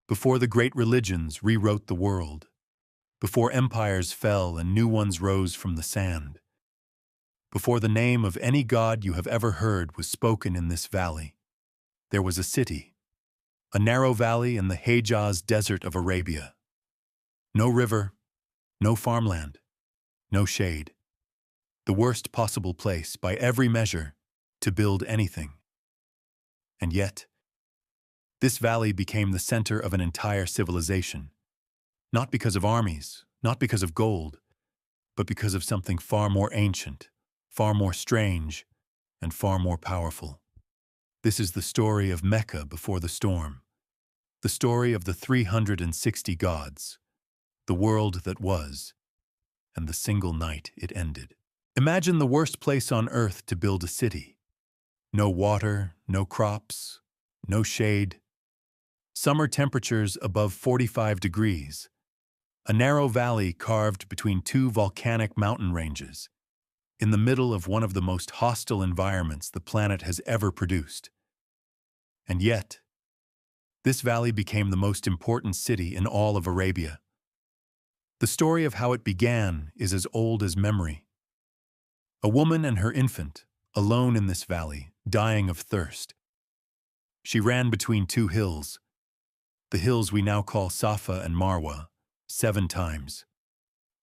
before the great religions rewrote the world, before empires fell and new ones rose from the sand, before the name of any god you have ever heard was spoken in this valley, there was a city, a narrow valley in the Hejaz desert of Arabia. No river, no farmland, no shade. The worst possible place, by every measure, to build anything. And yet, this valley became the center of an entire civilization, not because of armies, not because of gold, but because of something far more ancient, far more strange, and far more powerful. This is the story of Mecca before the storm, the story of the 360 gods, the world that was, and the single night it ended. Imagine the worst place on earth to build a city. No water, no crops, no shade. Summer temperatures above 45 degrees. A narrow valley carved between two volcanic mountain ranges, in the middle of one of the most hostile environments the planet has ever produced. And yet, this valley became the most important city in all of Arabia. The story of how it began is as old as memory. A woman and her infant, alone in this valley, dying of thirst. She ran between two hills, the hills we now call Safa and Marwa, 7 times,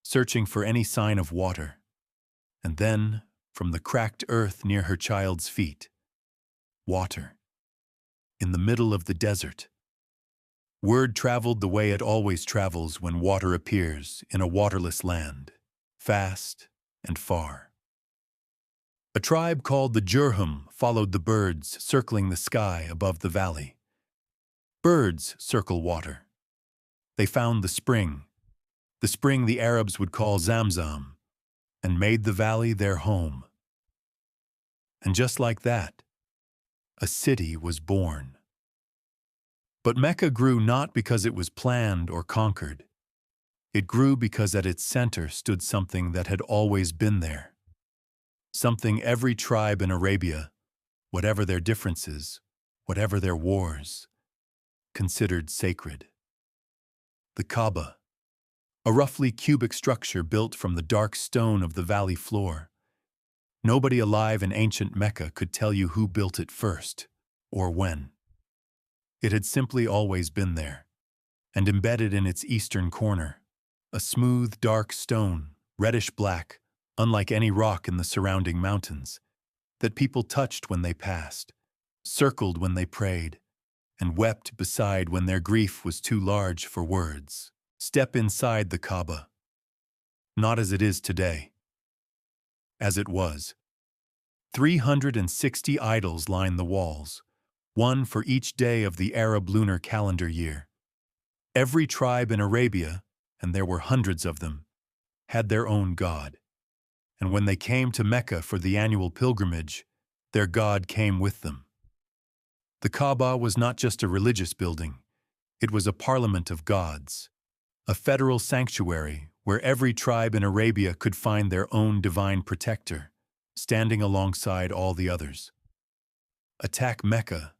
searching for any sign of water. And then, from the cracked earth near her child's feet, water. In the middle of the desert. Word traveled the way it always travels when water appears in a waterless land, fast and far. A tribe called the Jurhum followed the birds circling the sky above the valley. Birds circle water. They found the spring the Arabs would call Zamzam, and made the valley their home. And just like that, a city was born. But Mecca grew not because it was planned or conquered. It grew because at its center stood something that had always been there. Something every tribe in Arabia, whatever their differences, whatever their wars, considered sacred. The Kaaba, a roughly cubic structure built from the dark stone of the valley floor. Nobody alive in ancient Mecca could tell you who built it first, or when. It had simply always been there, and embedded in its eastern corner, a smooth, dark stone, reddish-black, unlike any rock in the surrounding mountains, that people touched when they passed, circled when they prayed, and wept beside when their grief was too large for words. Step inside the Kaaba, not as it is today, as it was. 360 idols line the walls, one for each day of the Arab lunar calendar year. Every tribe in Arabia, and there were hundreds of them, had their own god. And when they came to Mecca for the annual pilgrimage, their god came with them. The Kaaba was not just a religious building, it was a parliament of gods. A federal sanctuary where every tribe in Arabia could find their own divine protector, standing alongside all the others. Attack Mecca,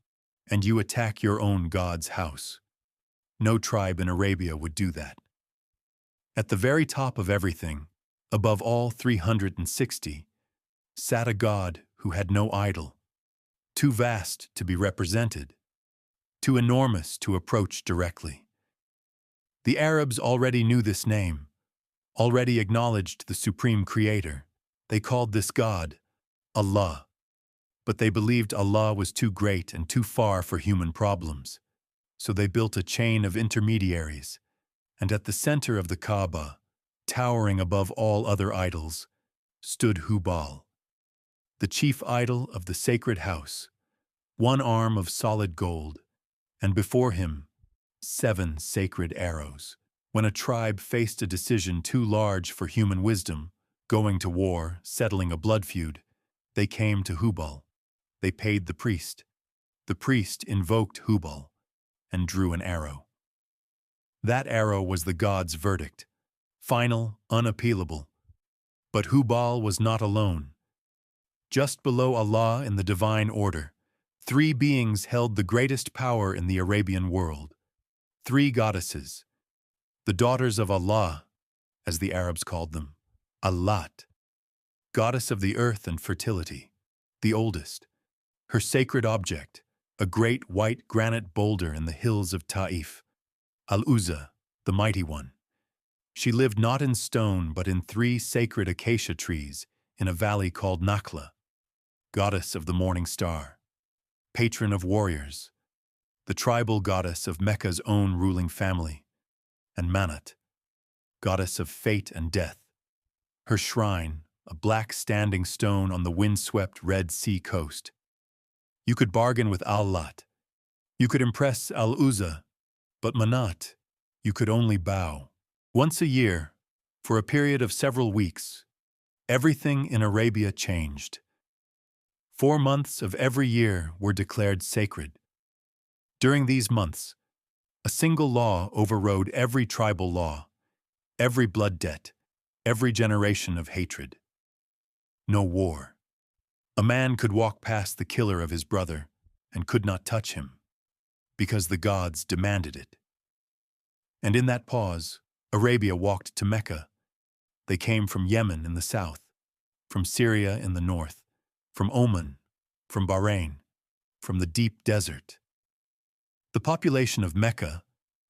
and you attack your own God's house. No tribe in Arabia would do that. At the very top of everything, above all 360, sat a God who had no idol, too vast to be represented, too enormous to approach directly. The Arabs already knew this name, already acknowledged the supreme creator. They called this God Allah, but they believed Allah was too great and too far for human problems. So they built a chain of intermediaries, and at the center of the Kaaba, towering above all other idols, stood Hubal, the chief idol of the sacred house, one arm of solid gold, and before him, 7 sacred arrows. When a tribe faced a decision too large for human wisdom, going to war, settling a blood feud, they came to Hubal. They paid the priest. The priest invoked Hubal and drew an arrow. That arrow was the god's verdict, final, unappealable. But Hubal was not alone. Just below Allah in the divine order, 3 beings held the greatest power in the Arabian world. Three goddesses, the daughters of Allah, as the Arabs called them, Allat, goddess of the earth and fertility, the oldest. Her sacred object, a great white granite boulder in the hills of Ta'if, Al-Uzza, the mighty one. She lived not in stone but in three sacred acacia trees in a valley called Nakhla, goddess of the morning star, patron of warriors, the tribal goddess of Mecca's own ruling family, and Manat, goddess of fate and death. Her shrine, a black standing stone on the windswept Red Sea coast. You could bargain with Al-Lat. You could impress Al-Uzza, but Manat, you could only bow. Once a year, for a period of several weeks, everything in Arabia changed. 4 months of every year were declared sacred. During these months, a single law overrode every tribal law, every blood debt, every generation of hatred. No war. A man could walk past the killer of his brother and could not touch him, because the gods demanded it. And in that pause, Arabia walked to Mecca. They came from Yemen in the south, from Syria in the north, from Oman, from Bahrain, from the deep desert. The population of Mecca,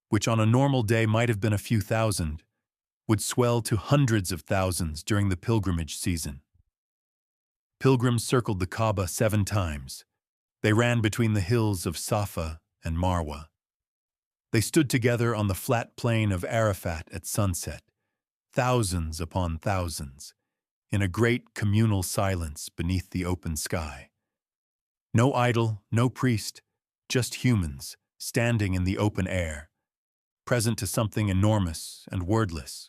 which on a normal day might have been a few thousand, would swell to hundreds of thousands during the pilgrimage season. Pilgrims circled the Kaaba 7 times. They ran between the hills of Safa and Marwa. They stood together on the flat plain of Arafat at sunset, thousands upon thousands, in a great communal silence beneath the open sky. No idol, no priest, just humans standing in the open air, present to something enormous and wordless.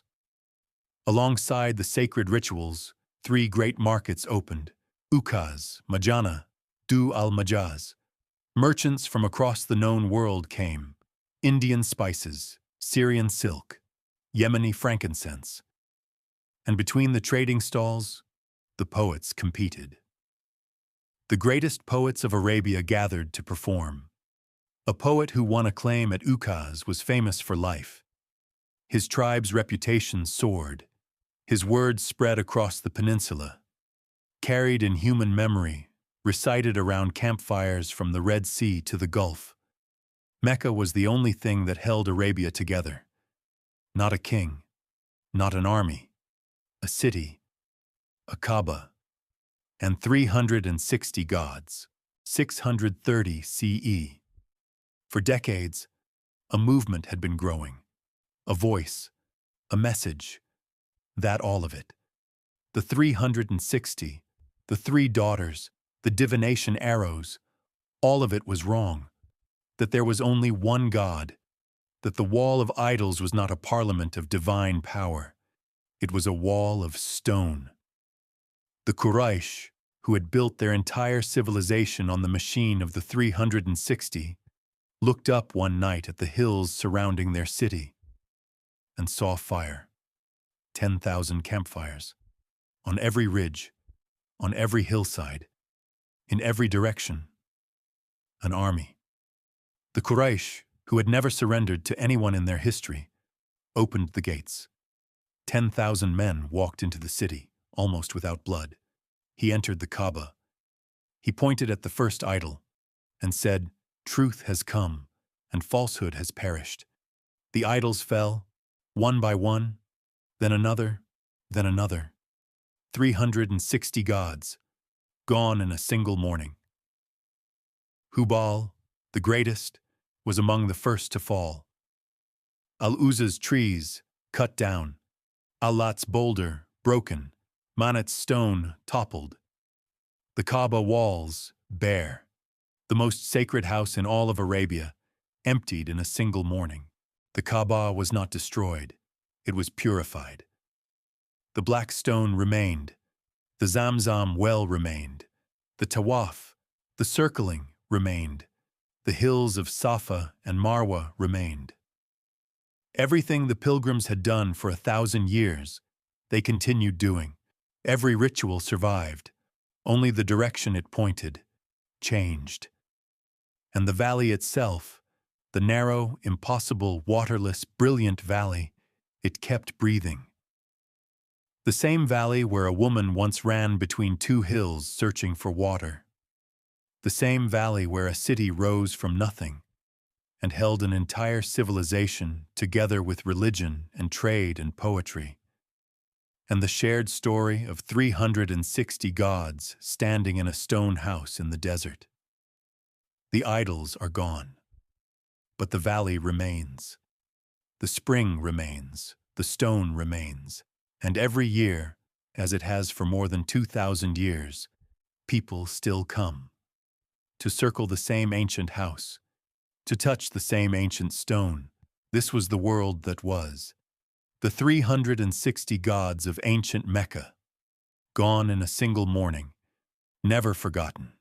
Alongside the sacred rituals, 3 great markets opened: Ukaz, Majana, Du al-Majaz. Merchants from across the known world came: Indian spices, Syrian silk, Yemeni frankincense. And between the trading stalls, the poets competed. The greatest poets of Arabia gathered to perform. A poet who won acclaim at Ukaz was famous for life. His tribe's reputation soared. His words spread across the peninsula, carried in human memory, recited around campfires from the Red Sea to the Gulf. Mecca was the only thing that held Arabia together. Not a king, not an army, a city, a Kaaba, and 360 gods, 630 CE. For decades, a movement had been growing, a voice, a message, that all of it. The 360, the 3 daughters, the divination arrows, all of it was wrong. That there was only one God, that the wall of idols was not a parliament of divine power. It was a wall of stone. The Quraysh, who had built their entire civilization on the machine of the 360, looked up one night at the hills surrounding their city and saw fire. 10,000 campfires, on every ridge, on every hillside, in every direction. An army. The Quraysh, who had never surrendered to anyone in their history, opened the gates. 10,000 men walked into the city, almost without blood. He entered the Kaaba. He pointed at the first idol and said, "Truth has come, and falsehood has perished." The idols fell, one by one, then another, then another. 360 gods, gone in a single morning. Hubal, the greatest, was among the first to fall. Al-Uzza's trees, cut down. Al-Lat's boulder, broken. Manat's stone, toppled. The Kaaba walls, bare. The most sacred house in all of Arabia, emptied in a single morning. The Kaaba was not destroyed. It was purified. The black stone remained. The Zamzam well remained. The Tawaf, the circling, remained. The hills of Safa and Marwa remained. Everything the pilgrims had done for 1,000 years, they continued doing. Every ritual survived. Only the direction it pointed changed. And the valley itself, The narrow, impossible, waterless, brilliant valley, it kept breathing. The same valley where a woman once ran between two hills searching for water. The same valley where a city rose from nothing and held an entire civilization together with religion and trade and poetry. And the shared story of 360 gods standing in a stone house in the desert. The idols are gone, but the valley remains. The spring remains, the stone remains, and every year, as it has for more than 2,000 years, people still come to circle the same ancient house, to touch the same ancient stone. This was the world that was. The 360 gods of ancient Mecca, gone in a single morning, never forgotten.